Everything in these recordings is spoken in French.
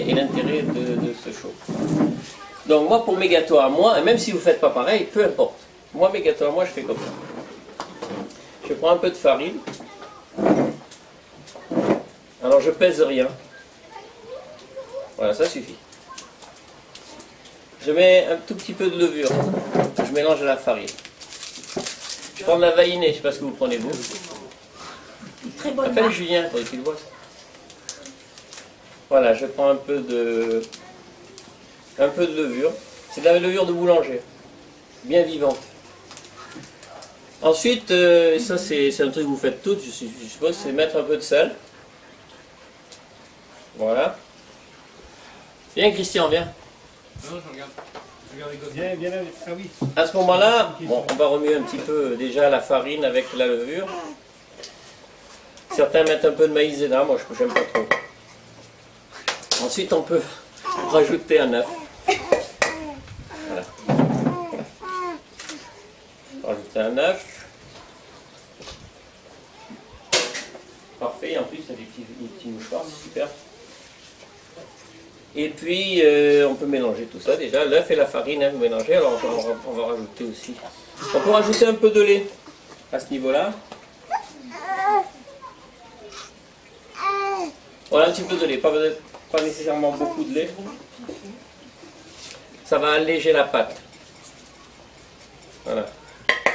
et l'intérêt de ce show. Donc moi, pour mes gâteaux à moi, et même si vous ne faites pas pareil, peu importe. Moi, mes gâteaux à moi, je fais comme ça. Je prends un peu de farine. Alors je pèse rien. Voilà, ça suffit. Je mets un tout petit peu de levure. Je mélange à la farine. Je prends de la vanille, je ne sais pas ce que vous prenez vous. Très bonne Appelle marque. Julien, pour qu'il voit ça. Voilà, je prends un peu de levure. C'est de la levure de boulanger, bien vivante. Ensuite, ça c'est un truc que vous faites toutes, je suppose, c'est mettre un peu de sel. Voilà. Viens Christian, viens. Non, je regarde. Viens là. Ah oui. À ce moment-là, bon, on va remuer un petit peu déjà la farine avec la levure. Certains mettent un peu de maïzena, moi je n'aime pas trop. Ensuite, on peut rajouter un œuf. Voilà. Rajouter un œuf. Parfait, en plus, il y a des petits mouchoirs, c'est super. Et puis, on peut mélanger tout ça déjà. L'œuf et la farine, hein, mélanger. Alors, on va rajouter aussi. On peut rajouter un peu de lait à ce niveau-là. Voilà, un petit peu de lait. Pas nécessairement beaucoup de lait. Ça va alléger la pâte. Voilà.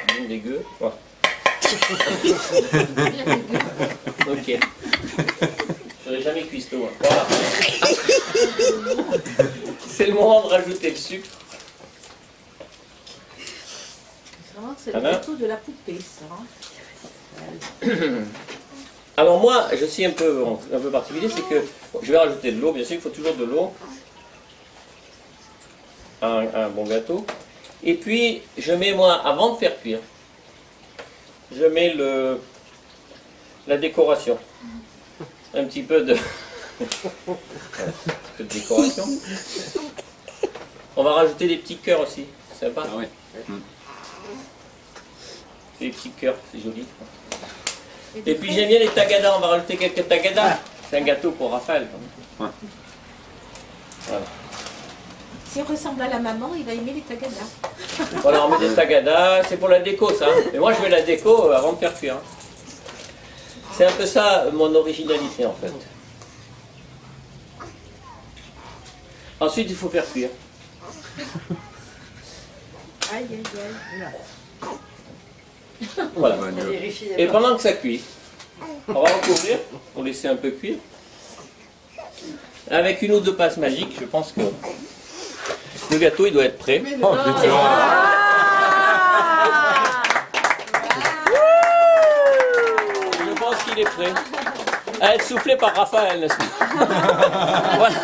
Bien dégueu. Voilà. Ok. J'aurais jamais cuit ce hein. Voilà. C'est le moment de rajouter le sucre. C'est le gâteau de la poupée, ça. Alors moi, je suis un peu particulier, c'est que bon, je vais rajouter de l'eau, bien sûr, il faut toujours de l'eau. Un bon gâteau. Et puis, je mets moi, avant de faire cuire, je mets la décoration. Un petit peu de décoration. On va rajouter des petits cœurs aussi, c'est sympa. Ah ouais. Des petits cœurs, c'est joli. Et puis j'aime bien les tagadas, on va rajouter quelques tagadas. C'est un gâteau pour Raphaël. Ouais. Voilà. S'il ressemble à la maman, il va aimer les tagadas. Voilà, on met des tagadas, c'est pour la déco ça. Mais moi je mets la déco avant de faire cuire. C'est un peu ça mon originalité en fait. Ensuite il faut faire cuire. Aïe, aïe, aïe. Voilà. Et pendant que ça cuit, on va recouvrir pour laisser un peu cuire. Avec une ou deux passes magiques, je pense que le gâteau il doit être prêt. Oh, je pense qu'il est prêt. À être soufflé par Raphaël, n'est-ce pas? Voilà.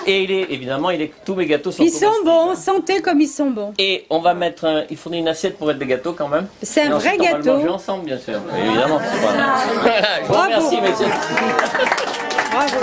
Et évidemment, tous mes gâteaux sont Ils sont bons, sentez comme ils sont bons. Et on va mettre il faudrait une assiette pour mettre des gâteaux quand même. C'est un vrai gâteau. On va le manger gâteau. ensemble, bien sûr. Évidemment. Voilà. Je vous remercie, messieurs. Bravo.